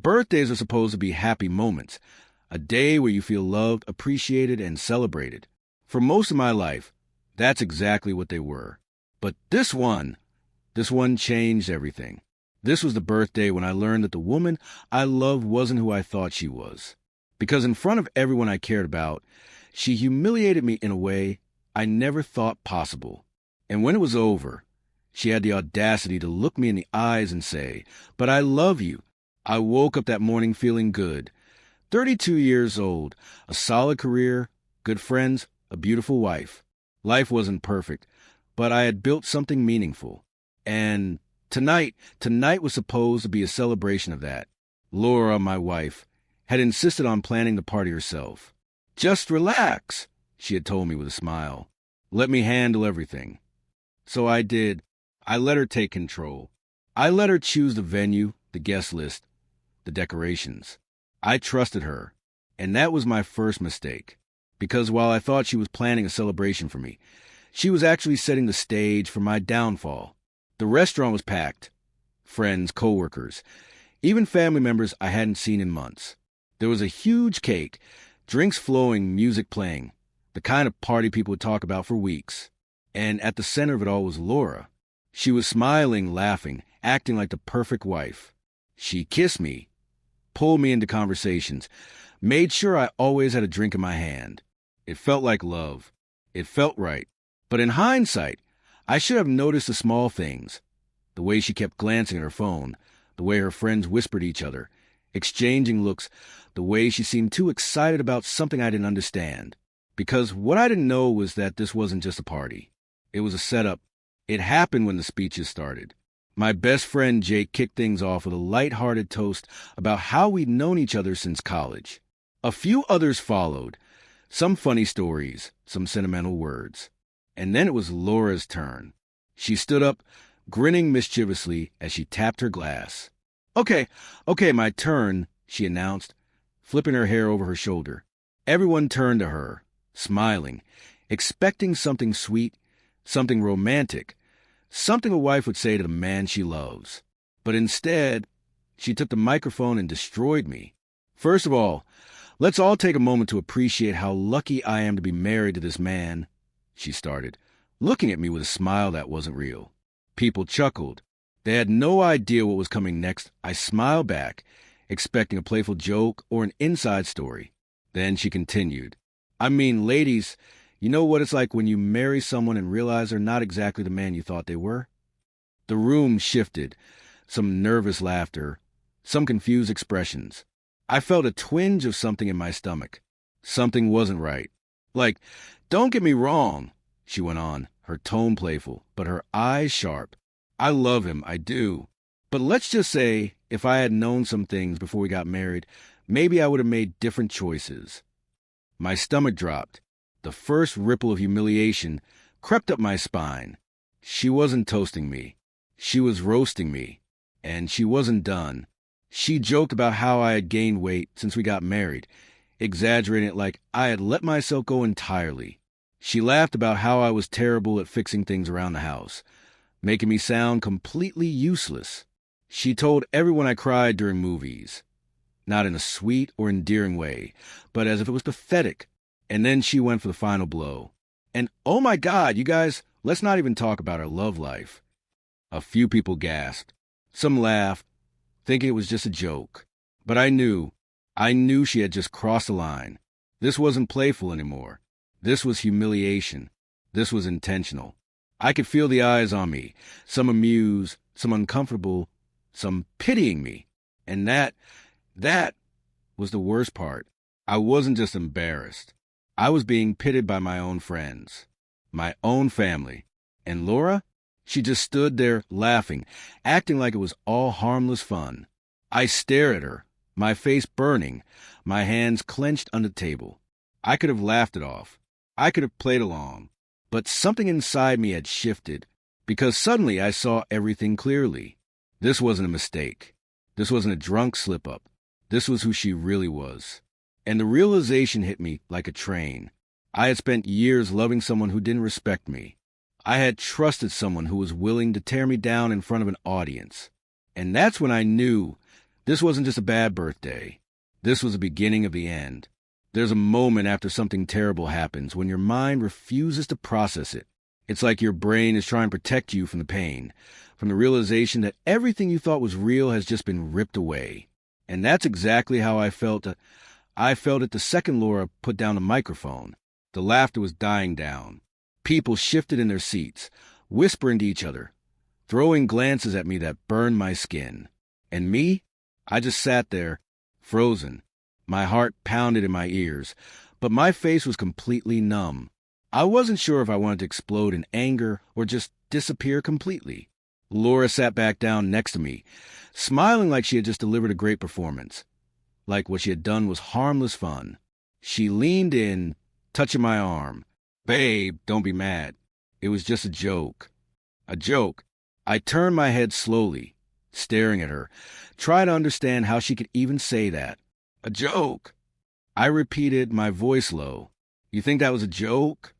Birthdays are supposed to be happy moments, a day where you feel loved, appreciated, and celebrated. For most of my life, that's exactly what they were. But this one changed everything. This was the birthday when I learned that the woman I loved wasn't who I thought she was. Because in front of everyone I cared about, she humiliated me in a way I never thought possible. And when it was over, she had the audacity to look me in the eyes and say, "But I love you." I woke up that morning feeling good. 32 years old, a solid career, good friends, a beautiful wife. Life wasn't perfect, but I had built something meaningful. And tonight was supposed to be a celebration of that. Laura, my wife, had insisted on planning the party herself. "Just relax," she had told me with a smile. "Let me handle everything." So I did. I let her take control. I let her choose the venue, the guest list, the decorations. I trusted her, and that was my first mistake. Because while I thought she was planning a celebration for me, she was actually setting the stage for my downfall. The restaurant was packed. Friends, coworkers, even family members I hadn't seen in months. There was a huge cake, drinks flowing, music playing, the kind of party people would talk about for weeks. And at the center of it all was Laura. She was smiling, laughing, acting like the perfect wife. She kissed me, pulled me into conversations, made sure I always had a drink in my hand. It felt like love. It felt right. But in hindsight, I should have noticed the small things. The way she kept glancing at her phone, the way her friends whispered to each other, exchanging looks, the way she seemed too excited about something I didn't understand. Because what I didn't know was that this wasn't just a party. It was a setup. It happened when the speeches started. My best friend Jake kicked things off with a light-hearted toast about how we'd known each other since college. A few others followed. Some funny stories, some sentimental words. And then it was Laura's turn. She stood up, grinning mischievously as she tapped her glass. Okay, my turn," she announced, flipping her hair over her shoulder. Everyone turned to her, smiling, expecting something sweet, something romantic, something a wife would say to the man she loves. But instead, she took the microphone and destroyed me. "First of all, let's all take a moment to appreciate how lucky I am to be married to this man," she started, looking at me with a smile that wasn't real. People chuckled. They had no idea what was coming next. I smiled back, expecting a playful joke or an inside story. Then she continued. "I mean, ladies, you know what it's like when you marry someone and realize they're not exactly the man you thought they were?" The room shifted, some nervous laughter, some confused expressions. I felt a twinge of something in my stomach. Something wasn't right. Like, "Don't get me wrong," she went on, her tone playful, but her eyes sharp. "I love him, I do. But let's just say, if I had known some things before we got married, maybe I would have made different choices." My stomach dropped. The first ripple of humiliation crept up my spine. She wasn't toasting me. She was roasting me. And she wasn't done. She joked about how I had gained weight since we got married, exaggerating it like I had let myself go entirely. She laughed about how I was terrible at fixing things around the house, making me sound completely useless. She told everyone I cried during movies, not in a sweet or endearing way, but as if it was pathetic. And then she went for the final blow. And oh my God, you guys, let's not even talk about our love life. A few people gasped. Some laughed, thinking it was just a joke. But I knew she had just crossed the line. This wasn't playful anymore. This was humiliation. This was intentional. I could feel the eyes on me, some amused, some uncomfortable, some pitying me. And that was the worst part. I wasn't just embarrassed. I was being pitied by my own friends, my own family. And Laura? She just stood there laughing, acting like it was all harmless fun. I stared at her, my face burning, my hands clenched on the table. I could have laughed it off. I could have played along. But something inside me had shifted, because suddenly I saw everything clearly. This wasn't a mistake. This wasn't a drunk slip-up. This was who she really was. And the realization hit me like a train. I had spent years loving someone who didn't respect me. I had trusted someone who was willing to tear me down in front of an audience. And that's when I knew This wasn't just a bad birthday. This was the beginning of the end. There's a moment after something terrible happens when your mind refuses to process it. It's like your brain is trying to protect you from the pain, from the realization that everything you thought was real has just been ripped away. And that's exactly how I felt. I felt it the second Laura put down the microphone. The laughter was dying down. People shifted in their seats, whispering to each other, throwing glances at me that burned my skin. And me? I just sat there, frozen. My heart pounded in my ears, but my face was completely numb. I wasn't sure if I wanted to explode in anger or just disappear completely. Laura sat back down next to me, smiling like she had just delivered a great performance, like what she had done was harmless fun. She leaned in, touching my arm. "Babe, don't be mad. It was just a joke." A joke. I turned my head slowly, staring at her, trying to understand how she could even say that. "A joke?" I repeated, my voice low. "You think that was a joke?"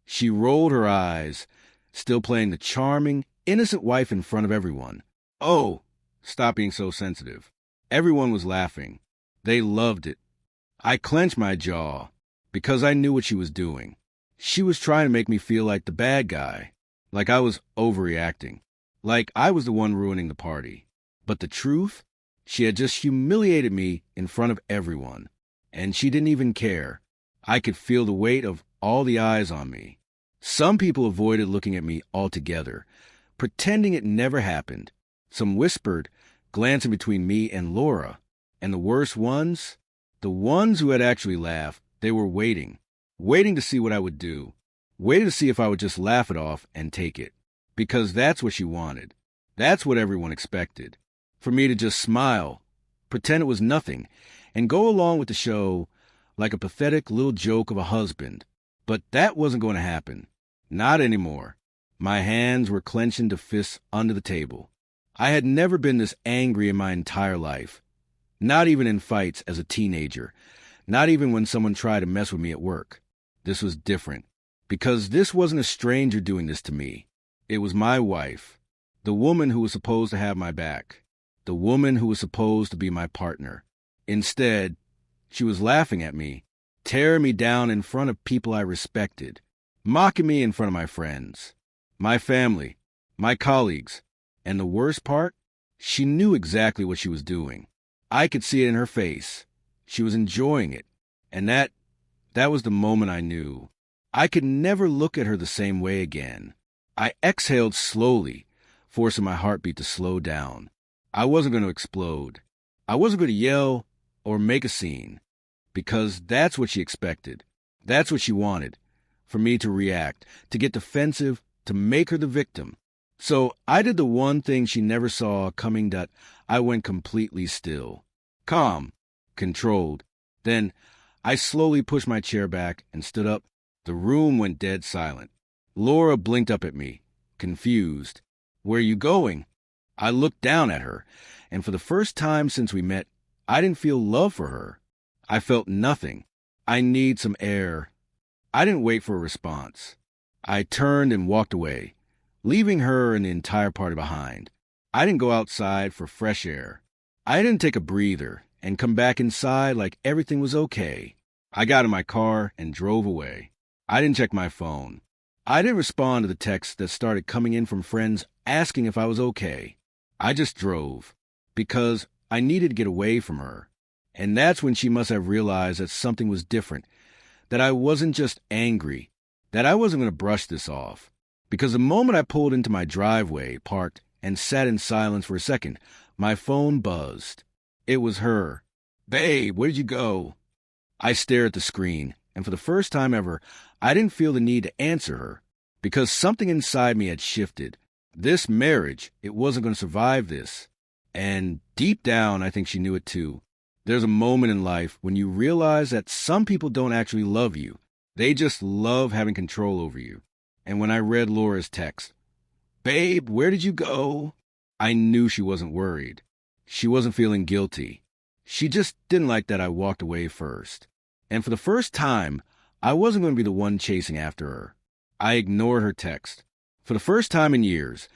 She rolled her eyes, still playing the charming, innocent wife in front of everyone. "Oh, stop being so sensitive." Everyone was laughing. They loved it. I clenched my jaw because I knew what she was doing. She was trying to make me feel like the bad guy, like I was overreacting, like I was the one ruining the party. But the truth? She had just humiliated me in front of everyone, and she didn't even care. I could feel the weight of all the eyes on me. Some people avoided looking at me altogether, pretending it never happened. Some whispered, glancing between me and Laura. And the worst ones? The ones who had actually laughed, they were waiting to see what I would do, waiting to see if I would just laugh it off and take it. Because that's what she wanted. That's what everyone expected. For me to just smile, pretend it was nothing, and go along with the show like a pathetic little joke of a husband. But that wasn't going to happen. Not anymore. My hands were clenching to fists under the table. I had never been this angry in my entire life. Not even in fights as a teenager. Not even when someone tried to mess with me at work. This was different. Because this wasn't a stranger doing this to me. It was my wife. The woman who was supposed to have my back. The woman who was supposed to be my partner. Instead, she was laughing at me, tearing me down in front of people I respected, mocking me in front of my friends, my family, my colleagues. And the worst part? She knew exactly what she was doing. I could see it in her face. She was enjoying it. And that was the moment I knew. I could never look at her the same way again. I exhaled slowly, forcing my heartbeat to slow down. I wasn't going to explode. I wasn't going to yell or make a scene, because that's what she expected. That's what she wanted, for me to react, to get defensive, to make her the victim. So I did the one thing she never saw coming, that I went completely still. Calm, controlled. Then I slowly pushed my chair back and stood up. The room went dead silent. Laura blinked up at me, confused. "Where are you going?" I looked down at her, and for the first time since we met, I didn't feel love for her. I felt nothing. "I need some air." I didn't wait for a response. I turned and walked away, leaving her and the entire party behind. I didn't go outside for fresh air. I didn't take a breather and come back inside like everything was okay. I got in my car and drove away. I didn't check my phone. I didn't respond to the texts that started coming in from friends asking if I was okay. I just drove, because I needed to get away from her. And that's when she must have realized that something was different, that I wasn't just angry, that I wasn't going to brush this off. Because the moment I pulled into my driveway, parked, and sat in silence for a second, my phone buzzed. It was her. "Babe, where'd you go?" I stared at the screen, and for the first time ever, I didn't feel the need to answer her, because something inside me had shifted. This marriage, it wasn't going to survive this. And deep down, I think she knew it too. There's a moment in life when you realize that some people don't actually love you. They just love having control over you. And when I read Laura's text, "Babe, where did you go?" I knew she wasn't worried. She wasn't feeling guilty. She just didn't like that I walked away first. And for the first time, I wasn't going to be the one chasing after her. I ignored her text. For the first time in years,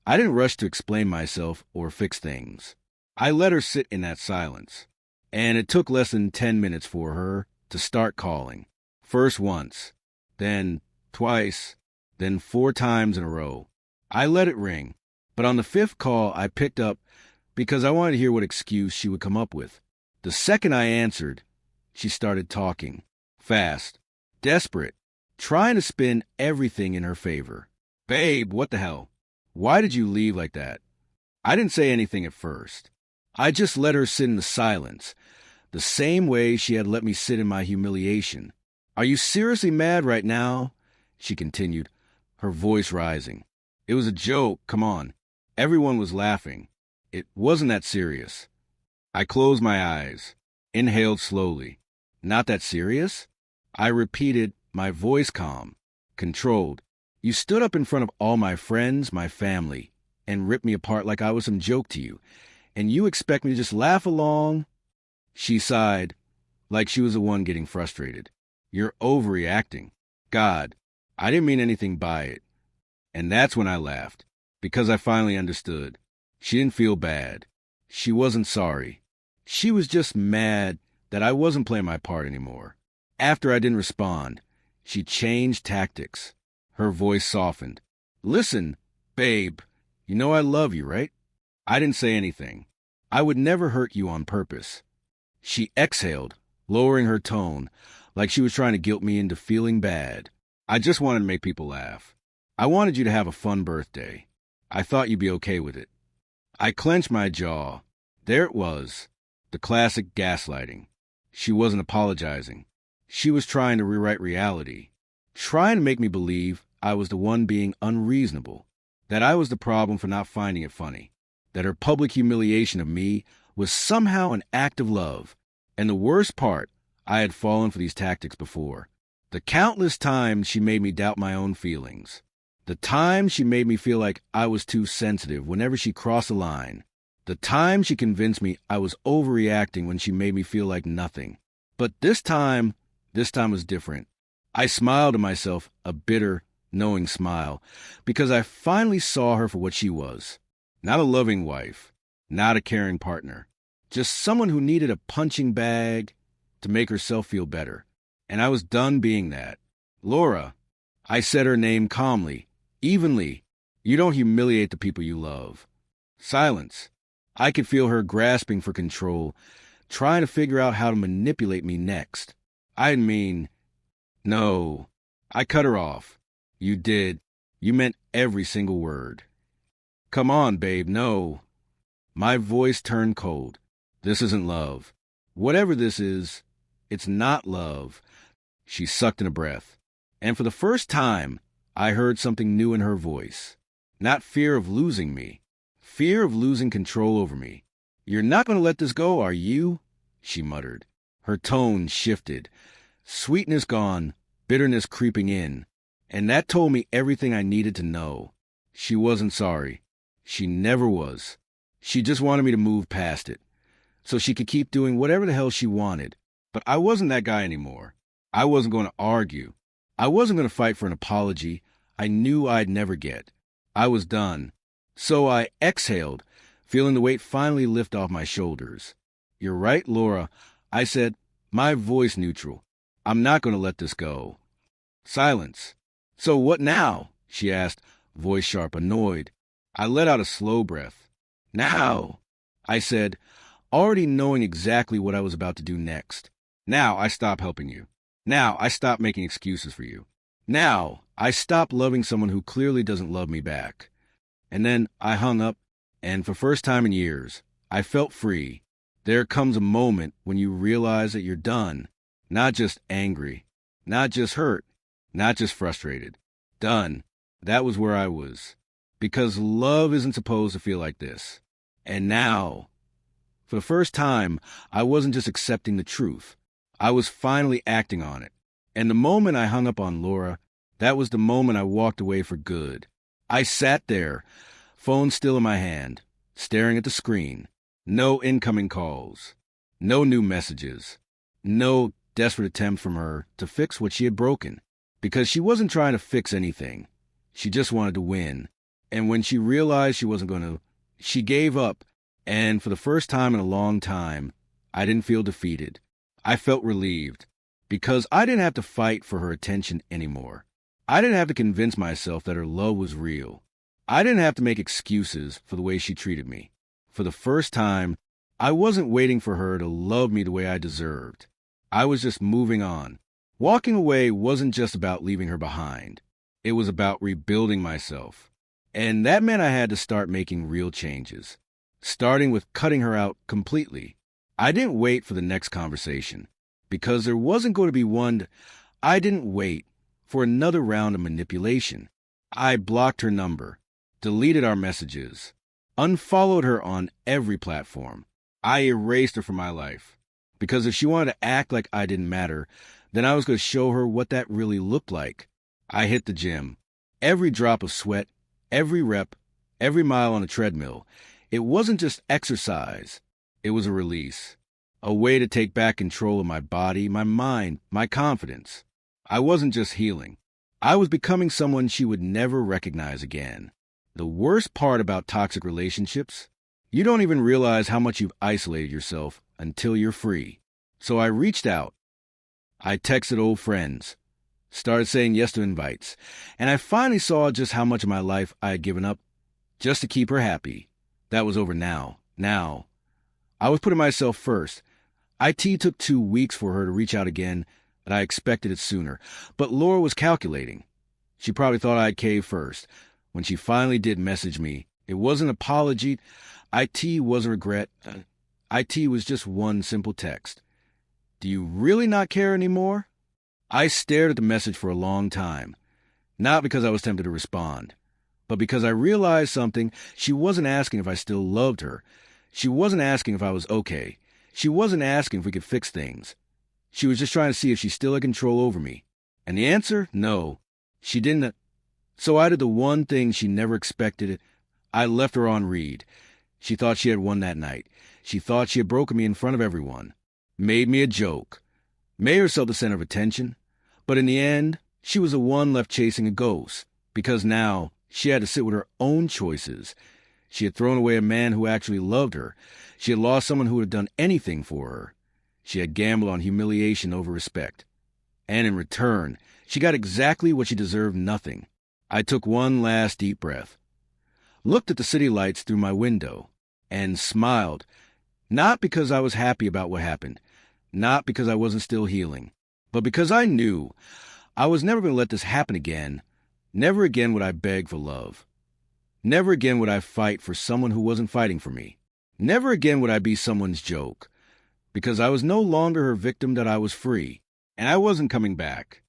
I didn't rush to explain myself or fix things. I let her sit in that silence, and it took less than 10 minutes for her to start calling. First once, then twice, then 4 times in a row. I let it ring, but on the 5th call I picked up because I wanted to hear what excuse she would come up with. The second I answered, she started talking, fast, desperate, trying to spin everything in her favor. Babe, what the hell? Why did you leave like that? I didn't say anything at first. I just let her sit in the silence, the same way she had let me sit in my humiliation. Are you seriously mad right now? She continued, her voice rising. It was a joke, come on. Everyone was laughing. It wasn't that serious. I closed my eyes, inhaled slowly. Not that serious? I repeated, my voice calm, controlled. You stood up in front of all my friends, my family, and ripped me apart like I was some joke to you. And you expect me to just laugh along? She sighed, like she was the one getting frustrated. You're overreacting. God, I didn't mean anything by it. And that's when I laughed, because I finally understood. She didn't feel bad. She wasn't sorry. She was just mad that I wasn't playing my part anymore. After I didn't respond, she changed tactics. Her voice softened. Listen, babe, you know I love you, right? I didn't say anything. I would never hurt you on purpose. She exhaled, lowering her tone, like she was trying to guilt me into feeling bad. I just wanted to make people laugh. I wanted you to have a fun birthday. I thought you'd be okay with it. I clenched my jaw. There it was, the classic gaslighting. She wasn't apologizing. She was trying to rewrite reality, trying to make me believe I was the one being unreasonable, that I was the problem for not finding it funny, that her public humiliation of me was somehow an act of love. And the worst part, I had fallen for these tactics before. The countless times she made me doubt my own feelings. The times she made me feel like I was too sensitive whenever she crossed a line. The time she convinced me I was overreacting when she made me feel like nothing. But this time was different. I smiled to myself, a bitter, knowing smile, because I finally saw her for what she was. Not a loving wife, not a caring partner, just someone who needed a punching bag to make herself feel better. And I was done being that. Laura, I said her name calmly, evenly. You don't humiliate the people you love. Silence. I could feel her grasping for control, trying to figure out how to manipulate me next. I mean, no. I cut her off. You did. You meant every single word. Come on, babe, no. My voice turned cold. This isn't love. Whatever this is, it's not love. She sucked in a breath. And for the first time, I heard something new in her voice. Not fear of losing me. Fear of losing control over me. You're not going to let this go, are you? She muttered. Her tone shifted. Sweetness gone, bitterness creeping in. And that told me everything I needed to know. She wasn't sorry. She never was. She just wanted me to move past it, so she could keep doing whatever the hell she wanted. But I wasn't that guy anymore. I wasn't going to argue. I wasn't going to fight for an apology I knew I'd never get. I was done. So I exhaled, feeling the weight finally lift off my shoulders. You're right, Laura, I said, my voice neutral. I'm not going to let this go. Silence. So what now? She asked, voice sharp, annoyed. I let out a slow breath. Now, I said, already knowing exactly what I was about to do next. Now I stop helping you. Now I stop making excuses for you. Now I stop loving someone who clearly doesn't love me back. And then I hung up, and for first time in years, I felt free. There comes a moment when you realize that you're done. Not just angry, not just hurt, not just frustrated. Done. That was where I was. Because love isn't supposed to feel like this. And now, for the first time, I wasn't just accepting the truth. I was finally acting on it. And the moment I hung up on Laura, that was the moment I walked away for good. I sat there, phone still in my hand, staring at the screen. No incoming calls. No new messages. No desperate attempt from her to fix what she had broken. Because she wasn't trying to fix anything. She just wanted to win. And when she realized she wasn't going to, she gave up And for the first time in a long time, I didn't feel defeated. I felt relieved because I didn't have to fight for her attention anymore. I didn't have to convince myself that her love was real. I didn't have to make excuses for the way she treated me. For the first time, I wasn't waiting for her to love me the way I deserved. I was just moving on. Walking away wasn't just about leaving her behind. It was about rebuilding myself. And that meant I had to start making real changes, starting with cutting her out completely. I didn't wait for the next conversation because there wasn't going to be one. I didn't wait for another round of manipulation. I blocked her number, deleted our messages, unfollowed her on every platform. I erased her from my life because if she wanted to act like I didn't matter, then I was going to show her what that really looked like. I hit the gym. Every drop of sweat, every rep, every mile on a treadmill. It wasn't just exercise. It was a release, a way to take back control of my body, my mind, my confidence. I wasn't just healing. I was becoming someone she would never recognize again. The worst part about toxic relationships, you don't even realize how much you've isolated yourself until you're free. So I reached out. I texted old friends, started saying yes to invites, and I finally saw just how much of my life I had given up just to keep her happy. That was over now. Now, I was putting myself first. IT took 2 weeks for her to reach out again, and I expected it sooner. But Laura was calculating. She probably thought I'd cave first. When she finally did message me, it wasn't an apology. IT wasn't regret. IT was just one simple text. Do you really not care anymore? I stared at the message for a long time, not because I was tempted to respond, but because I realized something. She wasn't asking if I still loved her. She wasn't asking if I was okay. She wasn't asking if we could fix things. She was just trying to see if she still had control over me. And the answer? No. She didn't. So I did the one thing she never expected. I left her on read. She thought she had won that night. She thought she had broken me in front of everyone, made me a joke, made herself the center of attention. But in the end, she was the one left chasing a ghost, because now she had to sit with her own choices. She had thrown away a man who actually loved her. She had lost someone who would have done anything for her. She had gambled on humiliation over respect. And in return, she got exactly what she deserved: nothing. I took one last deep breath, looked at the city lights through my window, and smiled. Not because I was happy about what happened, not because I wasn't still healing, but because I knew I was never going to let this happen again. Never again would I beg for love. Never again would I fight for someone who wasn't fighting for me. Never again would I be someone's joke. Because I was no longer her victim, that I was free, and I wasn't coming back.